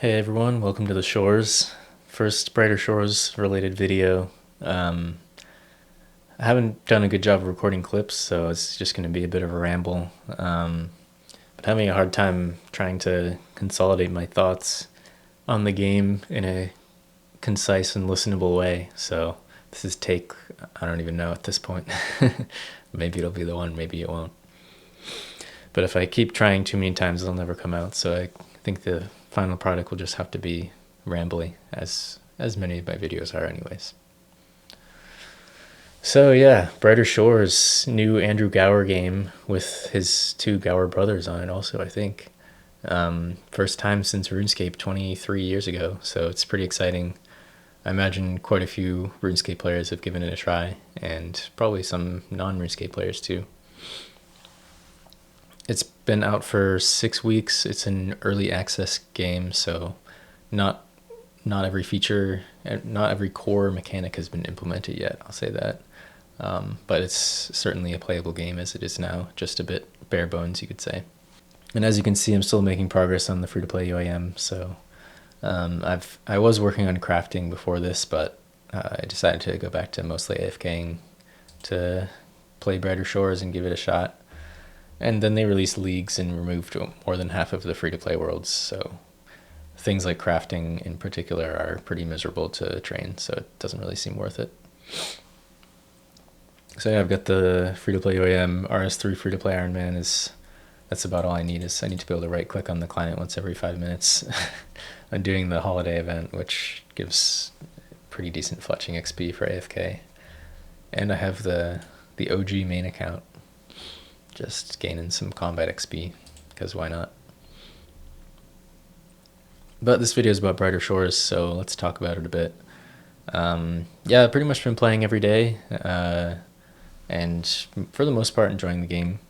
Hey everyone, welcome to the Shores. First Brighter Shores related video. I haven't done a good job of recording clips, so it's just going to be a bit of a ramble. But having a hard time trying to consolidate my thoughts on the game in a concise and listenable way. So this is take, I don't even know at this point. Maybe it'll be the one, maybe it won't. But if I keep trying too many times, it'll never come out. So I think the final product will just have to be rambly, as many of my videos are anyways. So yeah, Brighter Shores, new Andrew Gower game with his two Gower brothers on it also, I think. First time since RuneScape 23 years ago, so it's pretty exciting. I imagine quite a few RuneScape players have given it a try, and probably some non-RuneScape players too. It's been out for 6 weeks. It's an early access game, so not every feature, not every core mechanic has been implemented yet, I'll say that. But it's certainly a playable game as it is now, just a bit bare bones, you could say. And as you can see, I'm still making progress on the free-to-play UIM, so I was working on crafting before this, but I decided to go back to mostly AFKing to play Brighter Shores and give it a shot. And then they released leagues and removed more than half of the free-to-play worlds, so things like crafting in particular are pretty miserable to train, so it doesn't really seem worth it. So yeah, I've got the free-to-play UAM, RS3 free-to-play Ironman that's about all I need. I need to be able to right-click on the client once every 5 minutes. I'm doing the holiday event, which gives pretty decent fletching XP for AFK. And I have the OG main account, just gaining some combat XP, because why not? But this video is about Brighter Shores, so let's talk about it a bit. Yeah, I've pretty much been playing every day, and for the most part enjoying the game.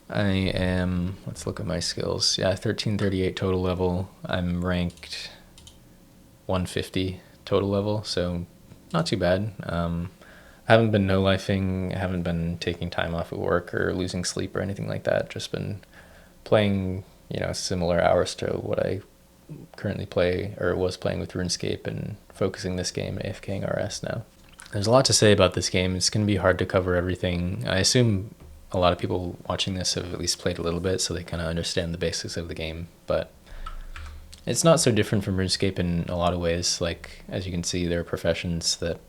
I am, let's look at my skills. Yeah, 1338 total level. I'm ranked 150 total level, so not too bad. I haven't been no-lifing, I haven't been taking time off of work or losing sleep or anything like that. Just been playing, similar hours to what I currently play or was playing with RuneScape, and focusing this game AFKing RS now. There's a lot to say about this game. It's going to be hard to cover everything. I assume a lot of people watching this have at least played a little bit, so they kind of understand the basics of the game, but it's not so different from RuneScape in a lot of ways. Like, as you can see, there are professions that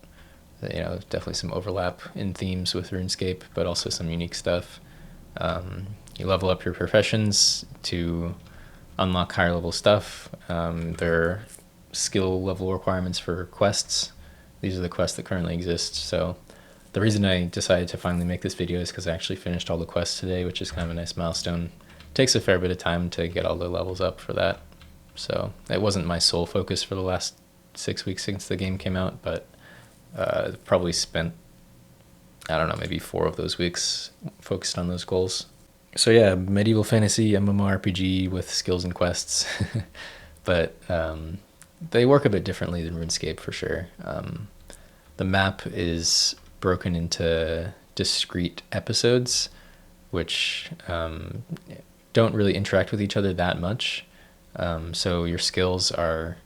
definitely some overlap in themes with RuneScape, but also some unique stuff. You level up your professions to unlock higher level stuff. There are skill level requirements for quests. These are the quests that currently exist. So the reason I decided to finally make this video is because I actually finished all the quests today, which is kind of a nice milestone. It takes a fair bit of time to get all the levels up for that. So it wasn't my sole focus for the last 6 weeks since the game came out, but probably spent, I don't know, maybe 4 of those weeks focused on those goals. So yeah, medieval fantasy MMORPG with skills and quests, but they work a bit differently than RuneScape for sure. The map is broken into discrete episodes, which don't really interact with each other that much. So your skills are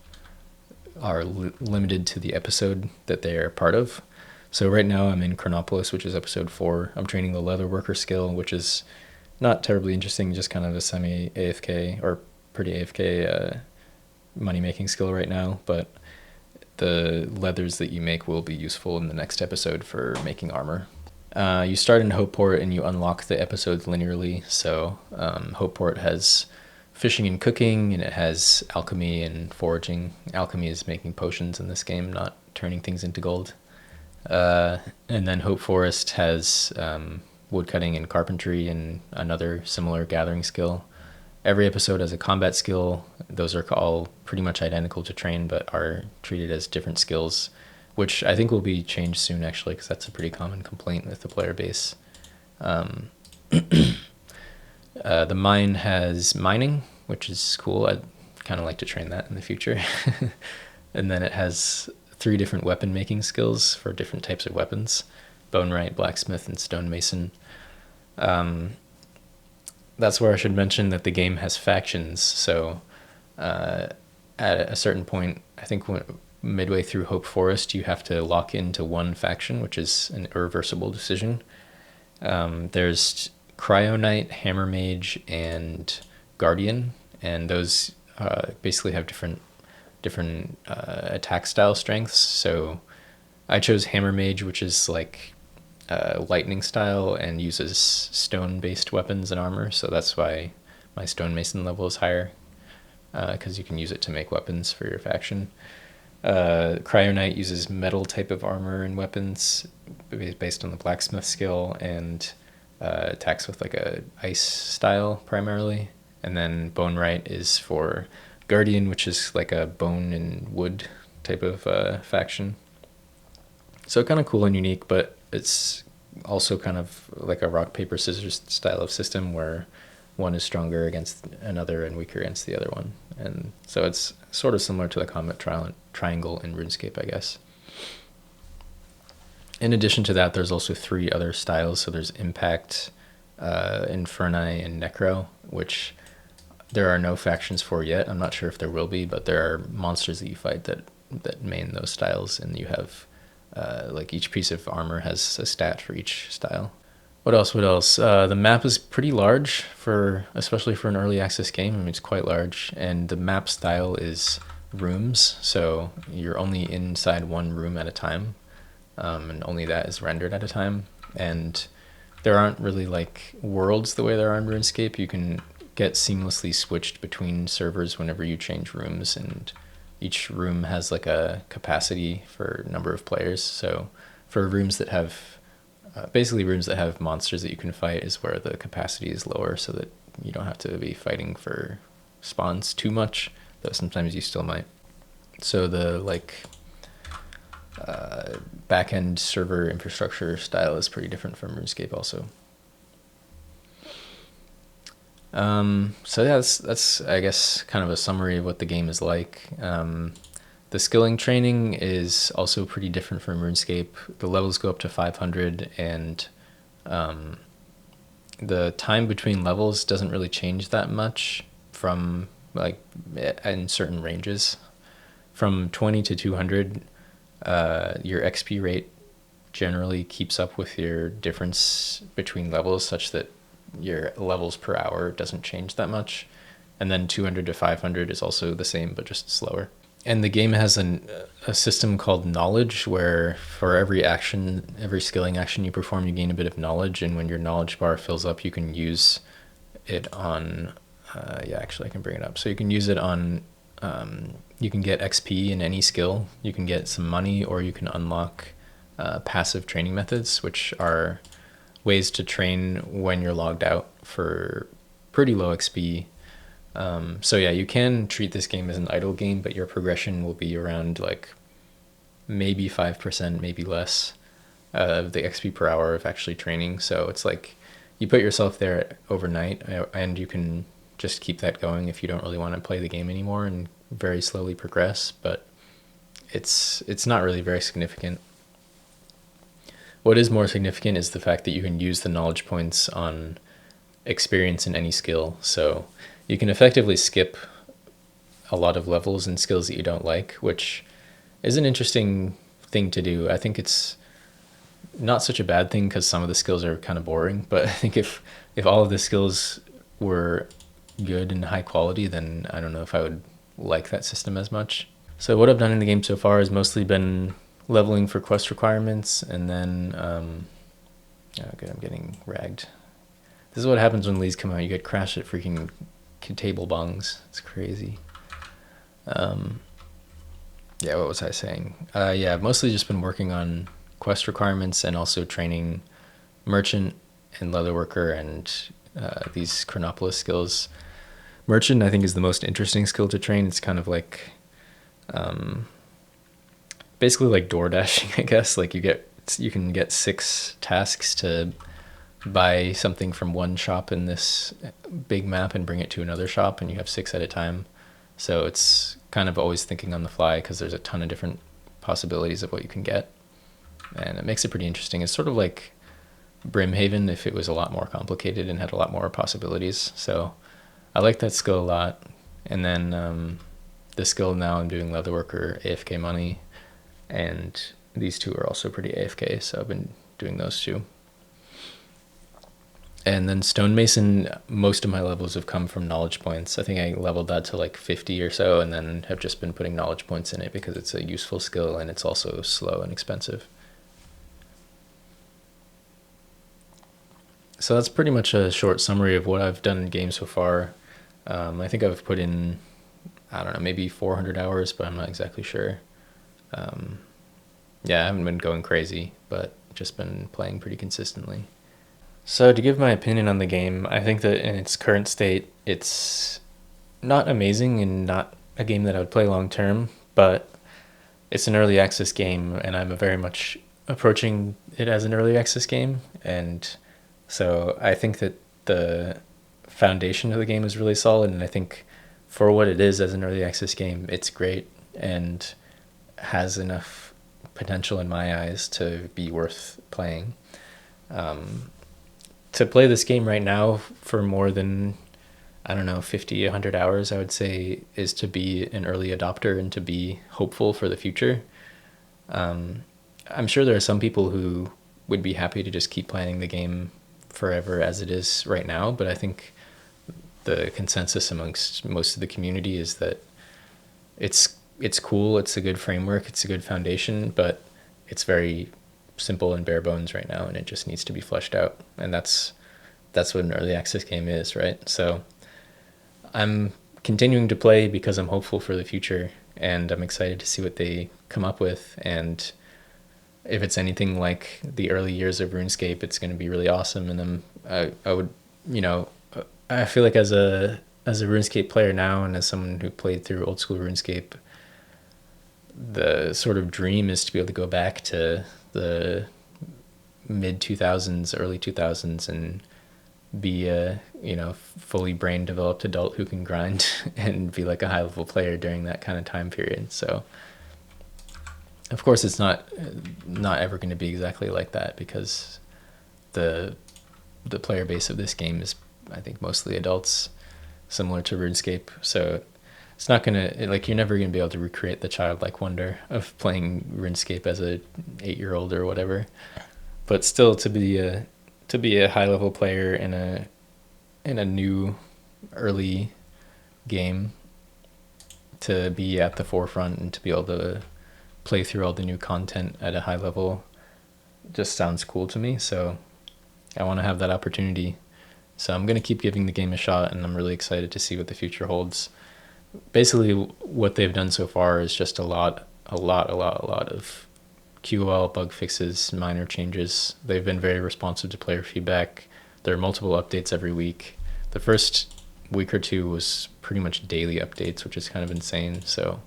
limited to the episode that they are part of. So right now I'm in Chronopolis, which is episode 4. I'm training the leather worker skill, which is not terribly interesting, just kind of a semi AFK or pretty AFK money making skill right now, but the leathers that you make will be useful in the next episode for making armor. You start in Hopeport and you unlock the episodes linearly. So Hopeport has fishing and cooking, and it has alchemy and foraging. Alchemy is making potions in this game, not turning things into gold. And then Hope Forest has woodcutting and carpentry and another similar gathering skill. Every episode has a combat skill. Those are all pretty much identical to train, but are treated as different skills, which I think will be changed soon, actually, because that's a pretty common complaint with the player base. The mine has mining, which is cool. I'd kind of like to train that in the future. And then it has 3 different weapon making skills for different types of weapons: bone wright, blacksmith, and stonemason. that's where I should mention that the game has factions. So at a certain point, I think midway through Hope Forest, you have to lock into one faction, which is an irreversible decision. There's Cryo Knight, Hammer Mage, and Guardian, and those basically have different attack style strengths. So I chose Hammer Mage, which is like lightning style and uses stone-based weapons and armor. So that's why my stonemason level is higher, because you can use it to make weapons for your faction. Cryo Knight uses metal type of armor and weapons based on the blacksmith skill, and attacks with like a ice style primarily. And then Bone Right is for Guardian, which is like a bone and wood type of faction. So kind of cool and unique, but it's also kind of like a rock, paper, scissors style of system where one is stronger against another and weaker against the other one. And so it's sort of similar to the combat triangle in RuneScape, I guess. In addition to that, there's also 3 other styles. So there's Impact, Inferni, and Necro, which there are no factions for yet. I'm not sure if there will be, but there are monsters that you fight that main those styles, and you have like each piece of armor has a stat for each style. What else? The map is pretty large, especially for an early access game. I mean, it's quite large, and the map style is rooms, so you're only inside one room at a time, and only that is rendered at a time. And there aren't really like worlds the way there are in RuneScape. You can get seamlessly switched between servers whenever you change rooms, and each room has like a capacity for number of players. So for rooms that have basically rooms that have monsters that you can fight is where the capacity is lower, so that you don't have to be fighting for spawns too much, though sometimes you still might. So the like back-end server infrastructure style is pretty different from RuneScape also. So yeah, that's I guess kind of a summary of what the game is like. The skilling training is also pretty different from RuneScape. The levels go up to 500, and the time between levels doesn't really change that much from like in certain ranges. From 20 to 200, your XP rate generally keeps up with your difference between levels, such that your levels per hour doesn't change that much. And then 200 to 500 is also the same, but just slower. And the game has a system called knowledge, where for every skilling action you perform, you gain a bit of knowledge. And when your knowledge bar fills up, you can use it on, actually I can bring it up. So you can use it on, you can get XP in any skill, you can get some money, or you can unlock passive training methods, which are ways to train when you're logged out for pretty low XP. So yeah, you can treat this game as an idle game, but your progression will be around like maybe 5%, maybe less of the XP per hour of actually training. So it's like you put yourself there overnight, and you can just keep that going if you don't really want to play the game anymore and very slowly progress, but it's not really very significant. What is more significant is the fact that you can use the knowledge points on experience in any skill. So you can effectively skip a lot of levels and skills that you don't like, which is an interesting thing to do. I think it's not such a bad thing because some of the skills are kind of boring, but I think if all of the skills were good and high quality, then I don't know if I would like that system as much. So what I've done in the game so far has mostly been leveling for quest requirements, and then oh good, I'm getting ragged. This is what happens when leads come out. You get crashed at freaking table bongs. It's crazy. What was I saying? I've mostly just been working on quest requirements and also training merchant and leatherworker and these Chronopolis skills. Merchant, I think, is the most interesting skill to train. It's kind of like basically like door dashing, I guess. Like you can get 6 tasks to buy something from one shop in this big map and bring it to another shop, and you have 6 at a time. So it's kind of always thinking on the fly because there's a ton of different possibilities of what you can get, and it makes it pretty interesting. It's sort of like Brimhaven if it was a lot more complicated and had a lot more possibilities. So I like that skill a lot. And then the skill now I'm doing Leatherworker, AFK Money, and these two are also pretty AFK, so I've been doing those two. And then Stonemason, most of my levels have come from knowledge points. I think I leveled that to like 50 or so, and then have just been putting knowledge points in it because it's a useful skill and it's also slow and expensive. So that's pretty much a short summary of what I've done in game so far. I think I've put in, I don't know, maybe 400 hours, but I'm not exactly sure. Yeah, I haven't been going crazy, but just been playing pretty consistently. So to give my opinion on the game, I think that in its current state, it's not amazing and not a game that I would play long term, but it's an early access game, and I'm very much approaching it as an early access game. And so I think that the foundation of the game is really solid, and I think for what it is as an early access game, it's great and has enough potential in my eyes to be worth playing. To play this game right now for more than, I don't know, 50, 100 hours, I would say, is to be an early adopter and to be hopeful for the future. I'm sure there are some people who would be happy to just keep playing the game forever as it is right now, but I think the consensus amongst most of the community is that it's cool, it's a good framework, it's a good foundation, but it's very simple and bare bones right now, and it just needs to be fleshed out. And that's what an early access game is, right? So I'm continuing to play because I'm hopeful for the future, and I'm excited to see what they come up with. And if it's anything like the early years of RuneScape, it's going to be really awesome. And then I would, I feel like as a RuneScape player now, and as someone who played through old school RuneScape, the sort of dream is to be able to go back to the mid 2000s, early 2000s, and be a fully brain developed adult who can grind and be like a high level player during that kind of time period. So of course it's not ever going to be exactly like that, because the player base of this game is, I think, mostly adults, similar to RuneScape. So it's not gonna, like, you're never gonna be able to recreate the childlike wonder of playing RuneScape as a 8-year-old or whatever. But still, to be a high level player in a new early game, to be at the forefront and to be able to play through all the new content at a high level, just sounds cool to me. So I want to have that opportunity. So I'm gonna keep giving the game a shot, and I'm really excited to see what the future holds. Basically, what they've done so far is just a lot of QoL bug fixes, minor changes. They've been very responsive to player feedback. There are multiple updates every week. The first week or two was pretty much daily updates, which is kind of insane. So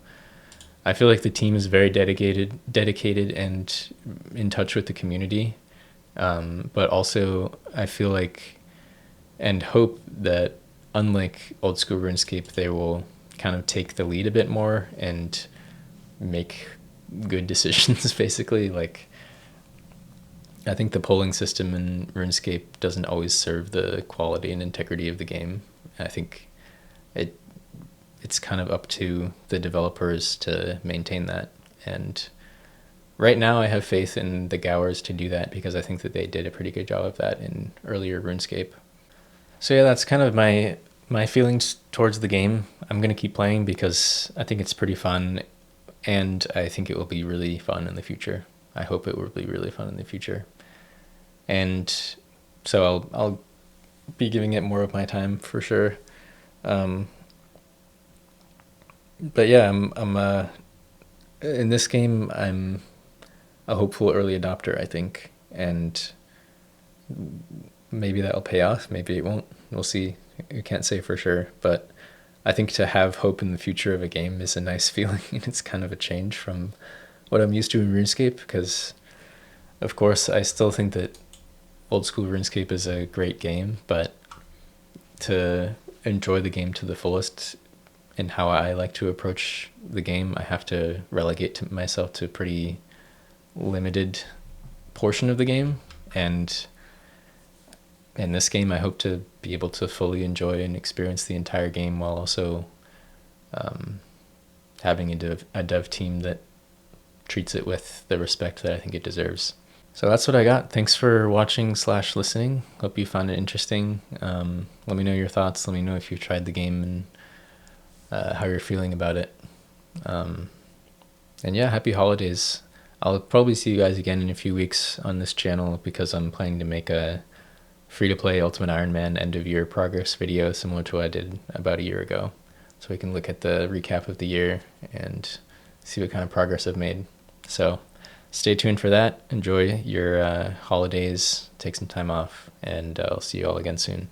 I feel like the team is very dedicated and in touch with the community. But also I feel like and hope that, unlike old school RuneScape, they will kind of take the lead a bit more and make good decisions, basically. Like, I think the polling system in RuneScape doesn't always serve the quality and integrity of the game. I think it's kind of up to the developers to maintain that. And right now I have faith in the Gowers to do that, because I think that they did a pretty good job of that in earlier RuneScape. So yeah, that's kind of my feelings towards the game. I'm going to keep playing because I think it's pretty fun, and I think it will be really fun in the future. I hope it will be really fun in the future. And so I'll be giving it more of my time for sure. But yeah, I'm in this game, I'm a hopeful early adopter, I think, and maybe that'll pay off, maybe it won't. We'll see. You can't say for sure, but I think to have hope in the future of a game is a nice feeling, and it's kind of a change from what I'm used to in RuneScape, because of course I still think that old school RuneScape is a great game, but to enjoy the game to the fullest and how I like to approach the game, I have to relegate myself to a pretty limited portion of the game. And in this game, I hope to be able to fully enjoy and experience the entire game while also having a dev team that treats it with the respect that I think it deserves. So that's what I got. Thanks for watching / listening. Hope you found it interesting. Let me know your thoughts. Let me know if you've tried the game and how you're feeling about it. And yeah, happy holidays. I'll probably see you guys again in a few weeks on this channel because I'm planning to make a free-to-play Ultimate Iron Man end-of-year progress video similar to what I did about a year ago. So we can look at the recap of the year and see what kind of progress I've made. So stay tuned for that. Enjoy your holidays. Take some time off, and I'll see you all again soon.